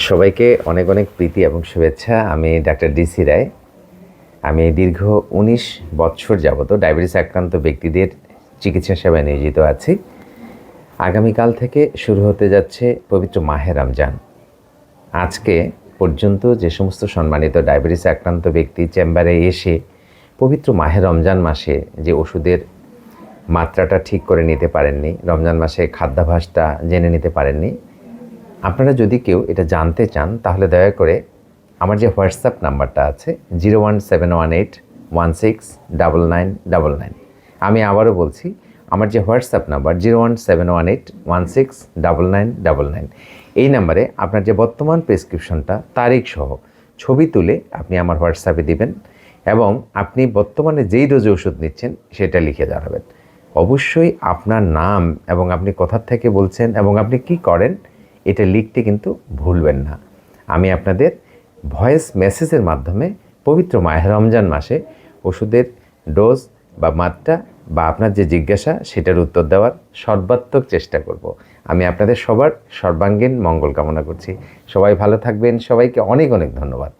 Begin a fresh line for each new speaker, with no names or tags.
সবাইকে অনেক অনেক প্রীতি এবং শুভেচ্ছা। আমি ডাক্তার ডিসি রায়। আমি দীর্ঘ ১৯ বৎসর যাবত ডায়াবেটিস আক্রান্ত ব্যক্তিদের চিকিৎসা সেবায় নিয়োজিত আছি। আগামীকাল থেকে শুরু হতে যাচ্ছে পবিত্র মাহে রমজান। আজকে পর্যন্ত যে সমস্ত সম্মানিত ডায়াবেটিস আক্রান্ত ব্যক্তি চেম্বারে এসে পবিত্র মাহে রমজান মাসে যে ওষুধের মাত্রাটা ঠিক করে নিতে পারেননি, রমজান মাসে খাদ্যাভ্যাসটা জেনে নিতে পারেননি, আপনারা যদি কেউ এটা জানতে চান তাহলে দয়া করে আমার যে হোয়াটসঅ্যাপ নাম্বারটা আছে 01718169999, আমি আবারও বলছি, আমার যে হোয়াটসঅ্যাপ নাম্বার 01718169999, এই নাম্বারে আপনার যে বর্তমান প্রেসক্রিপশনটা তারিখ সহ ছবি তুলে আপনি আমার হোয়াটসঅ্যাপে দিবেন এবং আপনি বর্তমানে যেই ডোজে ওষুধ নিচ্ছেন সেটা লিখে জানাবেন। অবশ্যই আপনার নাম এবং আপনি কোথা থেকে বলছেন এবং আপনি কি করেন এটা লিখতে কিন্তু ভুলবেন না। আমি আপনাদের ভয়েস মেসেজের মাধ্যমে পবিত্র মাহে রমজান মাসে ওষুধের ডোজ বা মাত্রা বা আপনার যে জিজ্ঞাসা সেটার উত্তর দেওয়ার সর্বাত্মক চেষ্টা করব। আমি আপনাদের সবার সর্বাঙ্গীন মঙ্গল কামনা করছি। সবাই ভালো থাকবেন। সবাইকে অনেক অনেক ধন্যবাদ।